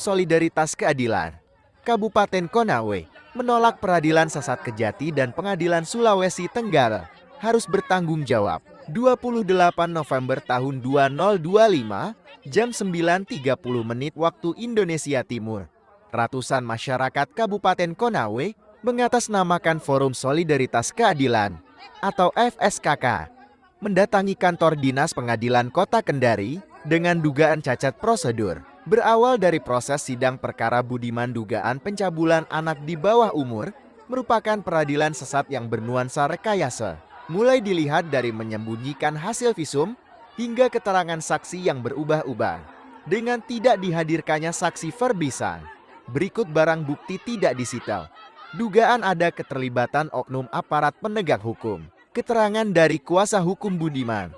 Solidaritas Keadilan Kabupaten Konawe menolak Peradilan Sesat Kejati dan Pengadilan Sulawesi Tenggara harus bertanggung jawab. 28 November tahun 2025, jam 9.30 waktu Indonesia Timur. Ratusan masyarakat Kabupaten Konawe mengatasnamakan Forum Solidaritas Keadilan atau FSKK mendatangi kantor Dinas Pengadilan Kota Kendari dengan dugaan cacat prosedur. Berawal dari proses sidang perkara Budiman dugaan pencabulan anak di bawah umur merupakan peradilan sesat yang bernuansa rekayasa. Mulai dilihat dari menyembunyikan hasil visum hingga keterangan saksi yang berubah-ubah. Dengan tidak dihadirkannya saksi verbisan, berikut barang bukti tidak disita. Dugaan ada keterlibatan oknum aparat penegak hukum. Keterangan dari kuasa hukum Budiman.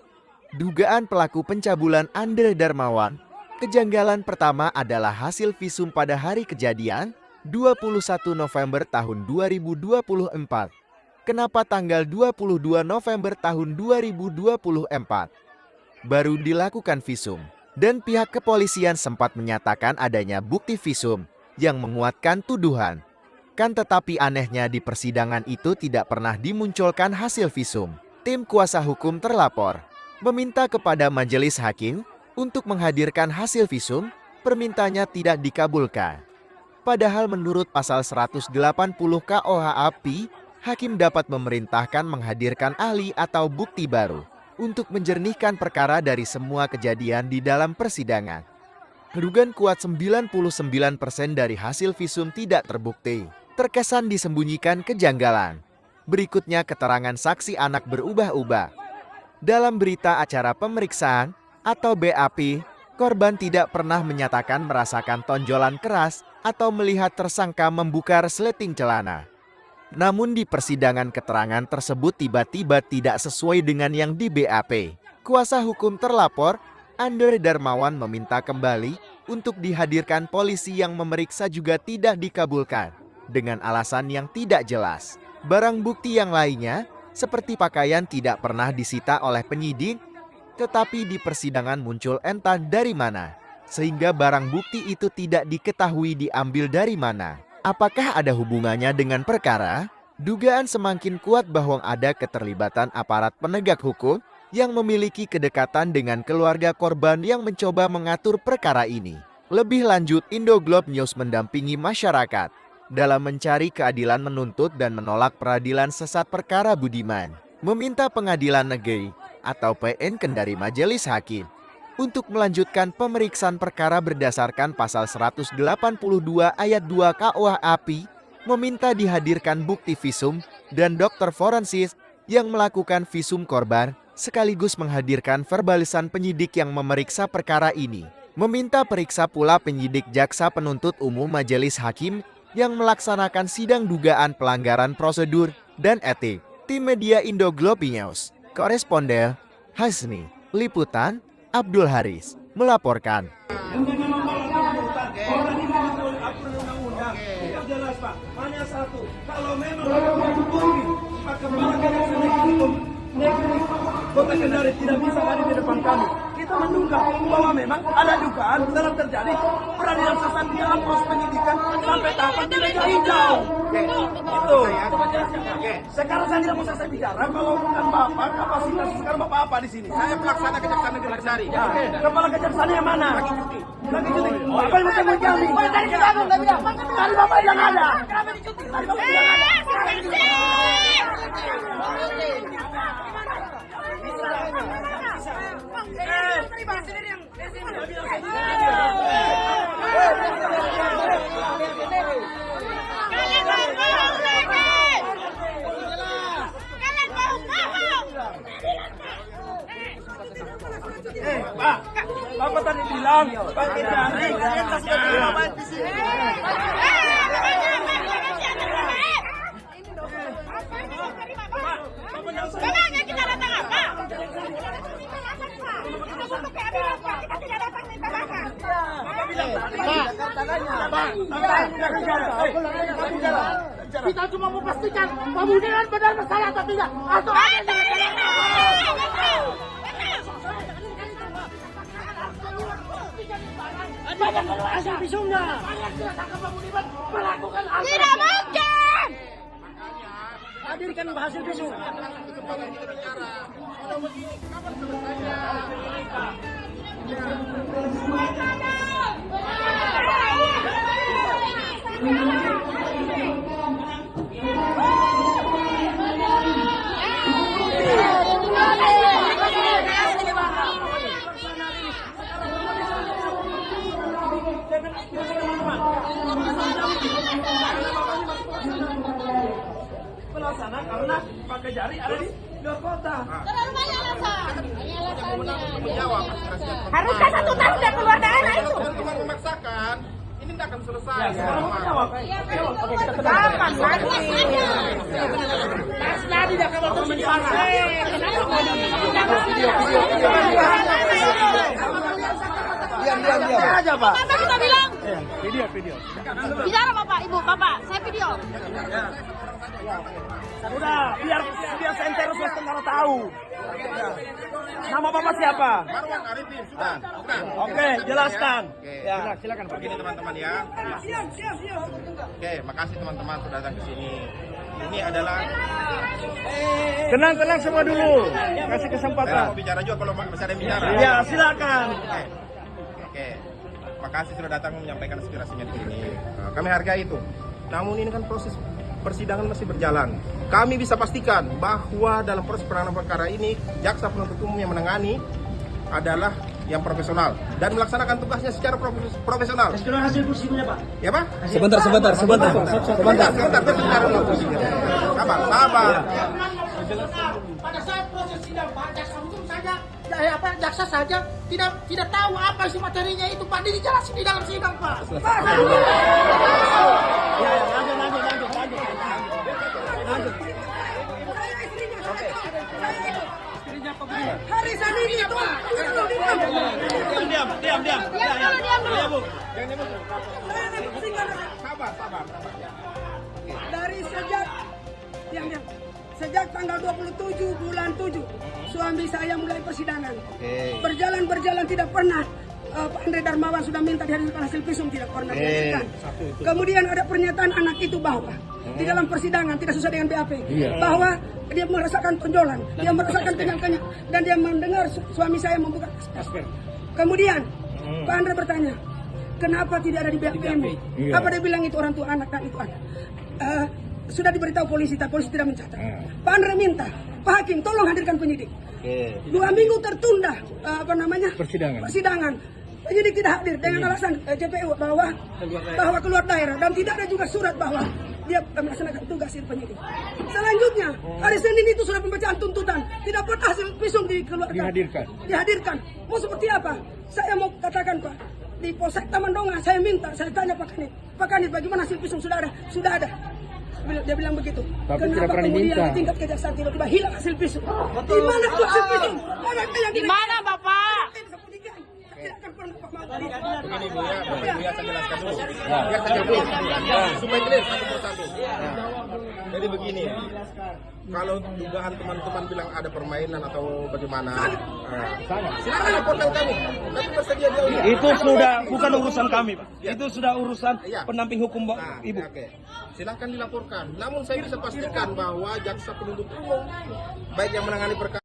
Dugaan pelaku pencabulan Andre Darmawan. Kejanggalan pertama adalah hasil visum pada hari kejadian 21 November tahun 2024. Kenapa tanggal 22 November tahun 2024 baru dilakukan visum? Dan pihak kepolisian sempat menyatakan adanya bukti visum yang menguatkan tuduhan. Kan tetapi anehnya di persidangan itu tidak pernah dimunculkan hasil visum. Tim kuasa hukum terlapor meminta kepada majelis hakim untuk menghadirkan hasil visum, permintaannya tidak dikabulkan. Padahal menurut pasal 180 KUHP, hakim dapat memerintahkan menghadirkan ahli atau bukti baru untuk menjernihkan perkara dari semua kejadian di dalam persidangan. Kedugaan kuat 99% dari hasil visum tidak terbukti. Terkesan disembunyikan kejanggalan. Berikutnya keterangan saksi anak berubah-ubah. Dalam berita acara pemeriksaan atau BAP, korban tidak pernah menyatakan merasakan tonjolan keras atau melihat tersangka membuka resleting celana. Namun di persidangan keterangan tersebut tiba-tiba tidak sesuai dengan yang di BAP. Kuasa hukum terlapor, Andre Darmawan meminta kembali untuk dihadirkan polisi yang memeriksa juga tidak dikabulkan dengan alasan yang tidak jelas. Barang bukti yang lainnya, seperti pakaian tidak pernah disita oleh penyidik, tetapi di persidangan muncul entah dari mana, sehingga barang bukti itu tidak diketahui diambil dari mana. Apakah ada hubungannya dengan perkara? Dugaan semakin kuat bahwa ada keterlibatan aparat penegak hukum yang memiliki kedekatan dengan keluarga korban yang mencoba mengatur perkara ini. Lebih lanjut, Indoglobe News mendampingi masyarakat dalam mencari keadilan menuntut dan menolak peradilan sesat perkara Budiman, meminta Pengadilan Negeri atau PN Kendari Majelis Hakim untuk melanjutkan pemeriksaan perkara berdasarkan pasal 182 ayat 2 KUHP, meminta dihadirkan bukti visum dan dokter forensik yang melakukan visum korban, sekaligus menghadirkan verbalisan penyidik yang memeriksa perkara ini. Meminta periksa pula penyidik jaksa penuntut umum Majelis Hakim yang melaksanakan sidang dugaan pelanggaran prosedur dan etik. Tim media Indoglobe News, Koresponden Hasni, Liputan Abdul Haris melaporkan. Jelas Pak, hanya satu. Kalau memang Pak Kepala Kejaksaan Kota Kendari tidak bisa hadir di depan kami, kita menduga bahwa memang ada dugaan dalam terjadi peradilan sesat di dalam proses penyidikan sampai tahapan tidak hijau. Itu. Sekarang saya tidak bisa saya bicara kalau bukan Bapak, kapasitas sekarang Bapak apa di sini? Saya pelaksana Kejaksaan Negeri Kendari. Kepala Kejaksaan yang mana? Lagi cuti. Bapak yang mau kami. Dari Bapak yang ada. Kenapa dicuti? Dari Bapak yang ada. Pak, Bapak tadi bilang Pak Kendari kalian kasih jawaban di sini. Memangnya kita datang apa? Kita butuh keadilan, Pak. Kita tidak dapat minta makan. Bapak bilang Pak, kita cuma mau pastikan Budiman benar bersalah atau tidak. Atau ada yang Banyak hasil visumnya. Banyak tersangka pembunuhan melakukan hal Tidak mungkin. hadirkan hasil visum. Pelaksana karena pakai jari ada di luar kota. Terlalu banyak alasan. Harusnya 1 tahun udah keluar daerah itu. Teman-teman memaksakan, ini tidak akan selesai. Sekarang mau jawab. Oke, kita tenang. Kapan lagi? Tadi dah kabar pembicaraan. Diam. Aja Pak. Bapak kita bilang. Video. Bicara Bapak, Ibu, Bapak. Saya video. Udah, biar Sentero Sulawesi Tenggara tahu. Nama Bapak siapa? Marwan Arifin, sudah. Oke, jelaskan. Oke. Ya, silakan Pak. Begini teman-teman ya. Oke, makasih teman-teman sudah datang ke sini. Ini adalah Tenang semua dulu. Kasih saya kesempatan. mau bicara juga kalau masih ada yang bicara. Ya, silakan. Oke. Makasih sudah datang menyampaikan aspirasinya di sini. Kami hargai itu. Namun ini kan proses persidangan masih berjalan. Kami bisa pastikan bahwa dalam proses penanganan perkara ini jaksa penuntut umum yang menangani adalah yang profesional dan melaksanakan tugasnya secara profesional. Sekarang hasil kursinya Pak. Ya Pak? Sebentar. Sebentar. Sabar. Pada saat proses sidang Pak, jaksa hukum saja, jaksa saja tidak tahu apa isi materinya itu Pak. Dijelasin di dalam sidang Pak. Ya, lanjut. Hari Senin itu. Diam. Diam dulu. Sabar. Dari sejak tanggal 27 bulan 7 suami saya mulai persidangan. Berjalan tidak pernah Pak Andre Darmawan sudah minta dihadirkan hasil visum, tidak pernah dihadirkan. Kemudian ada pernyataan anak itu bahwa di dalam persidangan tidak sesuai dengan BAP, bahwa dia merasakan tonjolan, dia merasakan kenyang-kenyang, dan dia mendengar suami saya membuka kasper. Kemudian Pak Andre bertanya, kenapa tidak ada di BAP-mu? Apa dia bilang itu orang tua anak dan itu anak. Sudah diberitahu polisi, tapi polisi tidak mencatat. Pak Andre minta, Pak Hakim tolong hadirkan penyidik. 2 minggu tertunda persidangan. Penyidik tidak hadir dengan alasan JPU bahwa keluar daerah, dan tidak ada juga surat bahwa dia melaksanakan tugas itu penyidik. Selanjutnya hari Senin itu sudah pembacaan tuntutan, tidak pernah hasil visum dihadirkan. Mau seperti apa? Saya mau katakan Pak, di Polsek Taman Donga saya minta, saya tanya Pak Kanit bagaimana hasil visum sudah ada. Dia bilang begitu. Tapi kenapa tidak pernah kemudian diminta. di tingkat kejaksaan tiba-tiba hilang hasil visum? Di mana tuh hasil visum? Di mana Bapak? Tidak akan pernah Pak mau. Begini Bu ya, saya jelaskan dulu. Biar saya jawab. Supaya clear satu persatu. Jadi begini, kalau dugaan teman-teman bilang ada permainan atau bagaimana, silakan laporkan kami. Kami bersedia jauh. Itu sudah bukan urusan kami, Pak. Itu sudah urusan pendamping hukum Ibu. Oke. Silahkan dilaporkan. Namun saya bisa pastikan bahwa jaksa penuntut umum baik yang menangani perkara